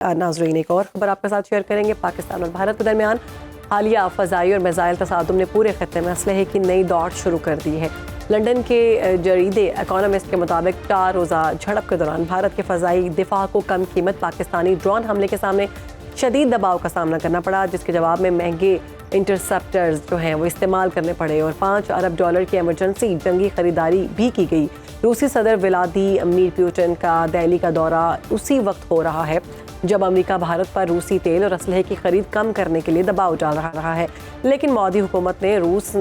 नाजरीन, एक और खबर आपके साथ शेयर करेंगे। पाकिस्तान और भारत के दरमियान हालिया फ़ज़ाई और मिसाइल तसादुम ने पूरे खत्ते में असलहे की नई दौड़ शुरू कर दी है। लंदन के जरीदे इकोनॉमिस्ट के मुताबिक 4 रोज़ा झड़प के दौरान भारत के फ़ज़ाई दिफा को कम कीमत पाकिस्तानी ड्रोन हमले के सामने शदीद दबाव का सामना करना पड़ा, जिसके जवाब में महंगे इंटरसेप्टर्स जो हैं वो इस्तेमाल करने पड़े और $5 अरब की एमरजेंसी जंगी खरीदारी भी की गई। रूसी सदर व्लादिमीर पुतिन का दिल्ली का दौरा उसी वक्त हो रहा है जब अमेरिका भारत पर रूसी तेल और असलहे की खरीद कम करने के लिए दबाव डाल रहा है। लेकिन मोदी हुकूमत ने रूस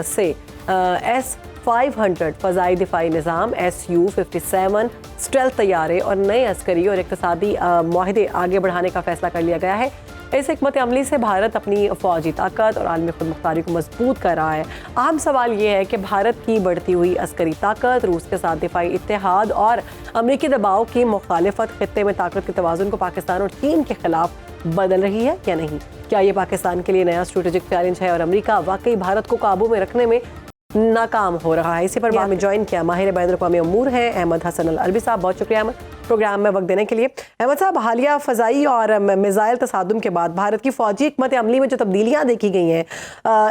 से S-500 फ़ज़ाई दिफाई निज़ाम, Su-57 स्टेल्थ तैयारे और नए अस्करी और इक़्तिसादी मुआहदे आगे बढ़ाने का फैसला कर लिया गया है। इस हिकमत अमली से भारत अपनी फ़ौजी ताकत और आलमी खुदमुख्तारी को मजबूत कर रहा है। अहम सवाल ये है कि भारत की बढ़ती हुई अस्करी ताकत, रूस के साथ दिफाई इत्तेहाद और अमरीकी दबाव की मुखालिफत खित्ते में ताकत के तवाज़ुन को पाकिस्तान और चीन के खिलाफ बदल रही है या नहीं? क्या ये पाकिस्तान के लिए नया स्ट्रेटेजिक चैलेंज है और अमरीका वाकई भारत को काबू में रखने में नाकाम हो रहा है? इसी पर हमें ज्वाइन किया माहिर बैन-अल-अक़वामी उमूर हैं अहमद हसन अल अरबी साहब। बहुत शुक्रिया अहमद, प्रोग्राम में वक्त देने के लिए। अहमद साहब, हालिया फ़ज़ाई और मिसाइल तसादुम के बाद भारत की फ़ौजी हिकमत अमली में जो तब्दीलियाँ देखी गई हैं,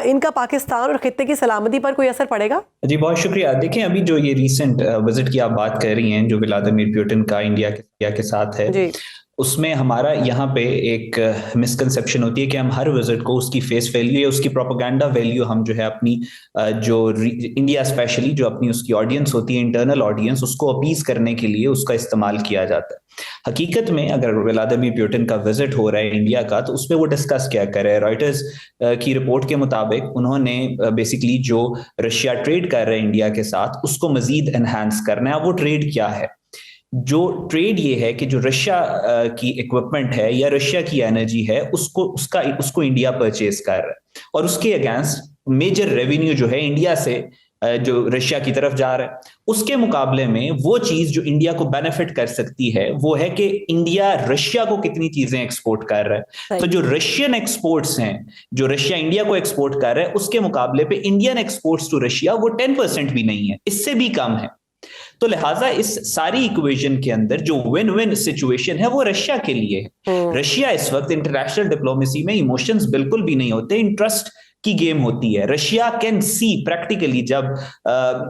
इनका पाकिस्तान और खित्ते की सलामती पर कोई असर पड़ेगा? जी बहुत शुक्रिया। देखें, अभी जो ये रिसेंट विजिट की आप बात कर रही हैं जो व्लादिमीर पुतिन का इंडिया के साथ है जी। उसमें हमारा यहाँ पे एक मिसकंसेप्शन होती है कि हम हर विजिट को उसकी फेस वैल्यू या उसकी प्रोपेगेंडा वैल्यू हम जो है अपनी जो इंडिया स्पेशली जो अपनी उसकी ऑडियंस होती है, इंटरनल ऑडियंस, उसको अपीज करने के लिए उसका इस्तेमाल किया जाता है। हकीकत में अगर व्लादिमीर पुतिन का विजिट हो रहा है इंडिया का, तो उसमें वो डिस्कस क्या कर रहे हैं? रॉयटर्स की रिपोर्ट के मुताबिक उन्होंने बेसिकली जो रशिया ट्रेड कर रहे हैं इंडिया के साथ, उसको मजीद एनहांस करना है। वो ट्रेड क्या है? जो ट्रेड ये है कि जो रशिया की इक्विपमेंट है या रशिया की एनर्जी है उसको इंडिया परचेज कर रहा है और उसके अगेंस्ट मेजर रेवेन्यू जो है इंडिया से जो रशिया की तरफ जा रहा है, उसके मुकाबले में वो चीज जो इंडिया को बेनिफिट कर सकती है वो है कि इंडिया रशिया को कितनी चीजें एक्सपोर्ट कर रहा है। तो जो रशियन एक्सपोर्ट्स हैं, जो रशिया इंडिया को एक्सपोर्ट कर रहा है, उसके मुकाबले पे इंडियन एक्सपोर्ट्स टू रशिया वो 10% भी नहीं है, इससे भी कम है। तो लिहाजा इस सारी इक्वेशन के अंदर जो विन विन सिचुएशन है वो रशिया के लिए है। रशिया इस वक्त इंटरनेशनल डिप्लोमेसी में इमोशंस बिल्कुल भी नहीं होते, इंटरेस्ट की गेम होती है। रशिया कैन सी प्रैक्टिकली, जब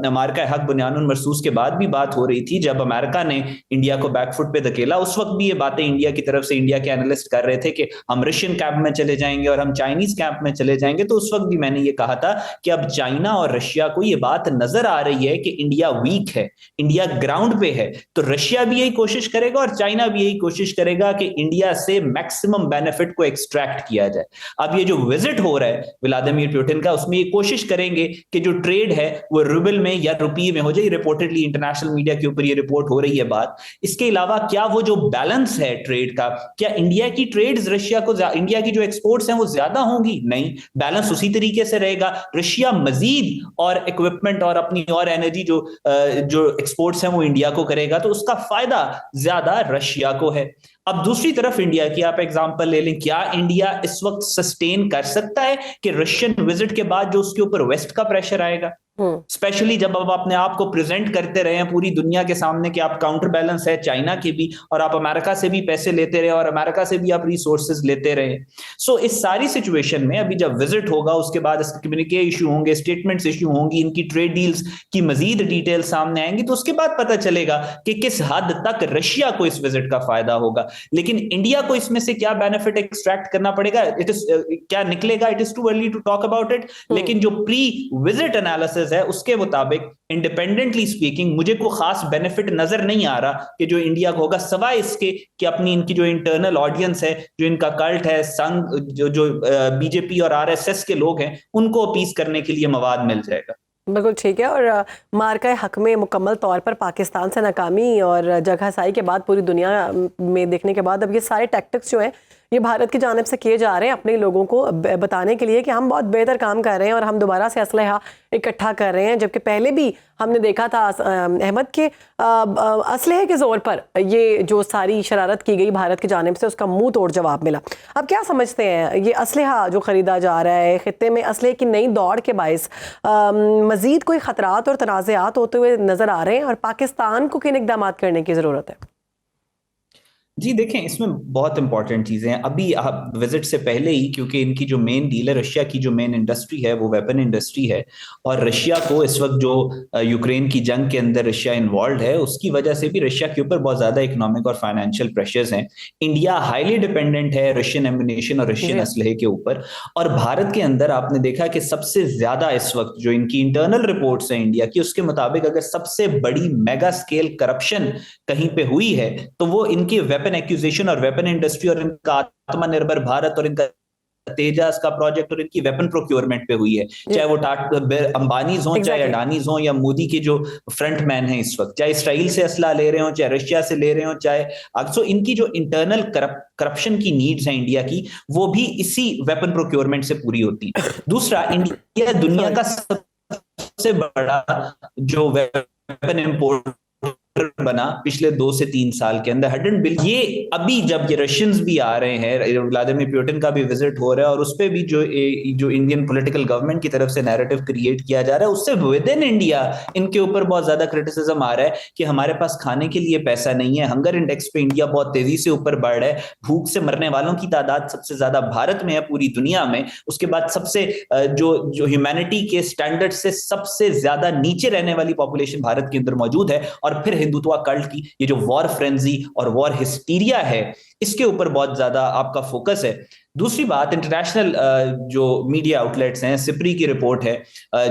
अमेरिका हक बुनियानुल मरसूस के बाद भी बात हो रही थी, जब अमेरिका ने इंडिया को बैकफुट पे धकेला, उस वक्त भी ये बातें इंडिया की तरफ से इंडिया के एनालिस्ट कर रहे थे कि हम रशियन कैंप में चले जाएंगे और हम चाइनीज कैंप में चले जाएंगे। तो उस वक्त भी मैंने ये कहा था कि अब चाइना और रशिया को ये बात नजर आ रही है कि इंडिया वीक है, इंडिया ग्राउंड पे है, तो रशिया भी यही कोशिश करेगा और चाइना भी यही कोशिश करेगा कि इंडिया से मैक्सिमम बेनिफिट को एक्सट्रैक्ट किया जाए। अब ये जो विजिट हो रहा है व्लादिमीर पुतिन का, उसमें ये कोशिश करेंगे कि जो ट्रेड है वो रूबल में या रुपये में हो जाए। रिपोर्टेडली इंटरनेशनल मीडिया के ऊपर ये रिपोर्ट हो रही है बात। इसके अलावा क्या वो जो बैलेंस है ट्रेड का, क्या इंडिया की ट्रेड्स रशिया को, इंडिया की जो एक्सपोर्ट्स हैं वो ज्यादा होंगी? नहीं, बैलेंस उसी तरीके से रहेगा। रशिया मजीद और इक्विपमेंट और अपनी और एनर्जी जो एक्सपोर्ट्स हैं वो इंडिया को करेगा, तो उसका फायदा ज्यादा रशिया को है। अब दूसरी तरफ इंडिया की आप एग्जांपल ले लें, क्या इंडिया इस वक्त सस्टेन कर सकता है कि रशियन विजिट के बाद जो उसके ऊपर वेस्ट का प्रेशर आएगा, स्पेशली जब आप अपने आप को प्रेजेंट करते रहे हैं पूरी दुनिया के सामने कि आप काउंटर बैलेंस है चाइना के भी, और आप अमेरिका से भी पैसे लेते रहे और अमेरिका से भी आप रिसोर्सेज लेते रहे। सो इस सारी सिचुएशन में अभी जब विजिट होगा उसके बाद इसके कम्युनिके इशू होंगे, स्टेटमेंट्स इशू होंगी, इनकी ट्रेड डील्स की मजीद डिटेल सामने आएंगी, तो उसके बाद पता चलेगा कि किस हद तक रशिया को इस विजिट का फायदा होगा। लेकिन इंडिया को इसमें से क्या बेनिफिट एक्सट्रैक्ट करना पड़ेगा, क्या निकलेगा, it is too early to talk about it. लेकिन जो प्री विजिट एनालिसिस है उसके मुताबिक इंडिपेंडेंटली स्पीकिंग मुझे कोई खास बेनिफिट नजर नहीं आ रहा कि जो इंडिया को होगा, सवाए इसके कि अपनी इनकी जो इंटरनल ऑडियंस है, जो इनका कल्ट है, संघ जो बीजेपी और आरएसएस के लोग हैं, उनको अपीस करने के लिए मवाद मिल जाएगा। बिल्कुल ठीक है। और मार्का हक में मुकम्मल तौर पर पाकिस्तान से नाकामी और जगहसाई के बाद पूरी दुनिया में देखने के बाद अब ये सारे टैक्टिक्स जो हैं ये भारत की जानिब से किए जा रहे हैं अपने लोगों को बताने के लिए कि हम बहुत बेहतर काम कर रहे हैं और हम दोबारा से असलहा इकट्ठा कर रहे हैं, जबकि पहले भी हमने देखा था अहमद के असलहे के जोर पर ये जो सारी शरारत की गई भारत की जानिब से उसका मुंह तोड़ जवाब मिला। अब क्या समझते हैं, ये असलहा जो खरीदा जा रहा है खित्ते में असलहे की नई दौड़ के बायस मजीद कोई खतरात और तनाज़ात होते हुए नजर आ रहे हैं और पाकिस्तान को किन इक़दामात करने की ज़रूरत है? जी देखें, इसमें बहुत इंपॉर्टेंट चीजें हैं। अभी आप विजिट से पहले ही, क्योंकि इनकी जो मेन डील है, रशिया की जो मेन इंडस्ट्री है वो वेपन इंडस्ट्री है, और रशिया को इस वक्त जो यूक्रेन की जंग के अंदर रशिया इन्वॉल्व है, उसकी वजह से भी रशिया के ऊपर बहुत ज्यादा इकोनॉमिक और फाइनेंशियल प्रेशर्स हैं। इंडिया हाईली डिपेंडेंट है रशियन एम्युनिशन और रशियन असलहे के ऊपर। और भारत के अंदर आपने देखा कि सबसे ज्यादा इस वक्त जो इनकी इंटरनल रिपोर्ट्स हैं इंडिया की, उसके मुताबिक अगर सबसे बड़ी मेगा स्केल करप्शन कहीं पे हुई है तो वो इनकी वेपन एक्यूजेशन और वेपन इंडस्ट्री और इनका आत्मनिर्भर भारत और इनका तेजास का प्रोजेक्ट और इनकी वेपन प्रोक्योरमेंट पे हुई है। चाहे वो अंबानीज हो, चाहे अडानीज हो, या मोदी के जो फ्रंट मैन है इस वक्त, चाहे इसराइल से असला ले रहे हो, चाहे रशिया से ले रहे हो, चाहे सो इनकी जो इंटरनल करप्शन की नीड्स है इंडिया की, वो भी इसी वेपन प्रोक्योरमेंट से पूरी होती है। दूसरा, इंडिया दुनिया का सबसे बड़ा जो वेपन इंपोर्ट बना पिछले 2 से 3 साल के अंदर, 100 बिलियन। ये अभी जब ये रशियंस भी आ रहे हैं, व्लादिमीर पुतिन का भी विजिट हो रहा है, और उस पर भी जो इंडियन पॉलिटिकल गवर्नमेंट की तरफ से नैरेटिव क्रिएट किया जा रहा है, उससे विद इन इंडिया इनके ऊपर बहुत ज्यादा क्रिटिसिज्म आ रहा है कि हमारे पास खाने के लिए पैसा नहीं है। हंगर इंडेक्स पे इंडिया बहुत तेजी से ऊपर बढ़ रहा है, भूख से मरने वालों की तादाद सबसे ज्यादा भारत में है पूरी दुनिया में। उसके बाद सबसे जो ह्यूमैनिटी के स्टैंडर्ड से सबसे ज्यादा नीचे रहने वाली पॉपुलेशन भारत के अंदर मौजूद है। और फिर हिंदुत्व कल्ट की ये जो वॉर फ्रेंजी और वॉर हिस्टीरिया है, इसके ऊपर बहुत ज्यादा आपका फोकस है। दूसरी बात, इंटरनेशनल जो मीडिया आउटलेट्स हैं, सिप्री की रिपोर्ट है,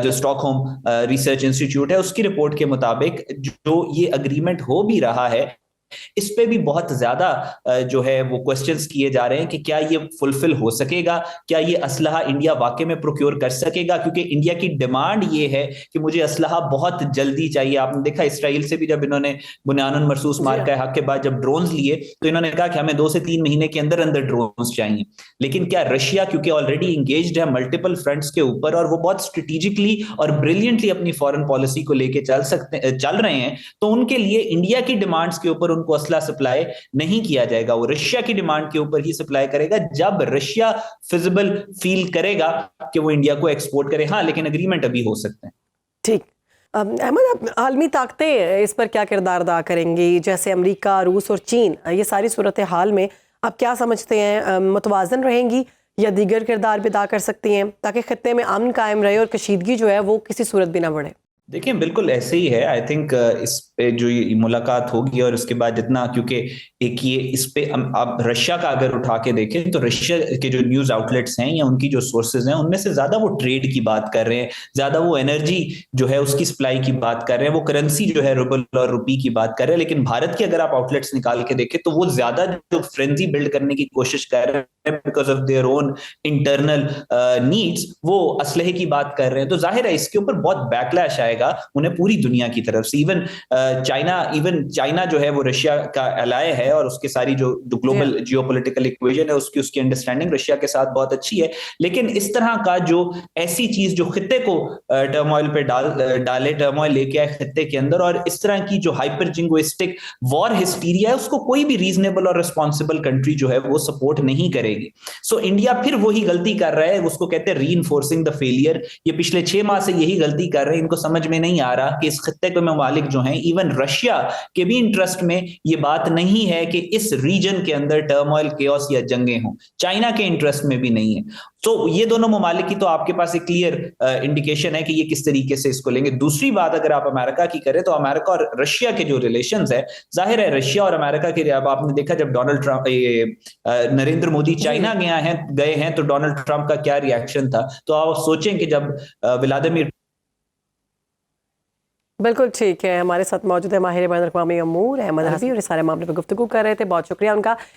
जो स्टॉकहोम रिसर्च इंस्टीट्यूट है, उसकी रिपोर्ट के मुताबिक जो ये अग्रीमेंट हो भी रहा है, इस पे भी बहुत ज्यादा जो है वो क्वेश्चंस किए जा रहे हैं कि क्या ये फुलफिल हो सकेगा, क्या ये असलहा इंडिया वाकई में प्रोक्योर कर सकेगा। क्योंकि इंडिया की डिमांड ये है कि मुझे असलहा बहुत जल्दी चाहिए। आपने देखा इसराइल से भी जब इन्होंने बुनियानुल मरसूस मार का हक के बाद जब ड्रोन्स लिए, तो इन्होंने कहा कि हमें 2 से 3 महीने के अंदर अंदर ड्रोन्स चाहिए। लेकिन क्या रशिया, क्योंकि ऑलरेडी इंगेज्ड है मल्टीपल फ्रंट्स के ऊपर, और वो बहुत स्ट्रेटेजिकली और ब्रिलियंटली अपनी फॉरेन पॉलिसी को लेके चल रहे हैं, तो उनके लिए इंडिया की डिमांड्स के ऊपर उनको असला सप्लाई नहीं किया जाएगा। वो रशिया की डिमांड के ऊपर ही सप्लाई करेगा जब रशिया फिजिबल फील करेगा कि वो इंडिया को एक्सपोर्ट करे। हाँ, लेकिन एग्रीमेंट अभी हो सकते हैं। ठीक। अहमद, अब आलमी ताकतें इस पर क्या किरदार अदा करेंगी, जैसे अमेरिका, रूस और चीन, ये सारी सूरत हाल में आप क्या समझते हैं, मुतवाजन रहेंगी या दीगर किरदार भी अदा कर सकती हैं ताकि खत्ते में अमन कायम रहे और कशीदगी जो है वो किसी सूरत भी ना बढ़े? देखिए, बिल्कुल ऐसे ही है। आई थिंक इस पे जो ये मुलाकात होगी और उसके बाद जितना, क्योंकि एक ये इस पे आप रशिया का अगर उठा के देखें तो रशिया के जो न्यूज आउटलेट्स हैं या उनकी जो सोर्सेज हैं, उनमें से ज्यादा वो ट्रेड की बात कर रहे हैं, ज्यादा वो एनर्जी जो है उसकी सप्लाई की बात कर रहे हैं, वो करेंसी जो है रूबल और रुपी की बात कर रहे हैं। लेकिन भारत की अगर आप आउटलेट्स निकाल के देखें तो वो ज्यादा जो फ्रेंजी बिल्ड करने की कोशिश कर रहे हैं because of their own internal needs, वो असलहे की बात कर रहे हैं। तो जाहिर है इसके ऊपर बहुत बैकलैश आएगा उन्हें पूरी दुनिया की तरफ से। इवन चाइना जो है वो रशिया का एलाय है, और उसके सारी जो ग्लोबल जियोपॉलिटिकल इक्वेशन है उसकी अंडरस्टैंडिंग रशिया के साथ बहुत अच्छी है। लेकिन इस तरह का जो ऐसी चीज जो खित्ते को टर्मोइल पे डाले, टर्मोइल लेके आए खित्ते के अंदर, और इस तरह की जो हाइपर जिंगोइस्टिक वॉर हिस्टीरिया है, उसको कोई भी रीजनेबल और रिस्पॉन्सिबल कंट्री जो है वो सपोर्ट नहीं करेगी। सो इंडिया फिर वही गलती कर रहा है, उसको कहते हैं रीइंफोर्सिंग द फेलियर। ये पिछले 6 माह से यही गलती कर रहे हैं। इनको समझ में नहीं आ रहा कि इस खत्ते के ममालिक जो हैं, इवन रशिया के भी इंटरेस्ट में ये बात नहीं है कि इस रीजन के अंदर टर्मोइल, केओस या जंगें हों। चाइना के इंटरेस्ट में भी नहीं है। तो ये दोनों ममालिक की तो आपके पास एक क्लियर इंडिकेशन है कि ये किस तरीके से इसको लेंगे। दूसरी बात, अगर आप अमेरिका की करें तो अमेरिका और रशिया के जो रिलेशंस है, जाहिर है रशिया और अमेरिका के, अब आपने देखा जब Donald Trump, Narendra Modi China गए हैं तो डोनाल्ड ट्रंप का क्या रिएक्शन था। तो आप सोचें कि जब व्लादिमीर। बिल्कुल ठीक है। हमारे साथ मौजूद है माहिर बैनुल अक़वामी अमूर अहमद हबीब, और सारे मामले पर गुफ्तगू कर रहे थे। बहुत शुक्रिया उनका।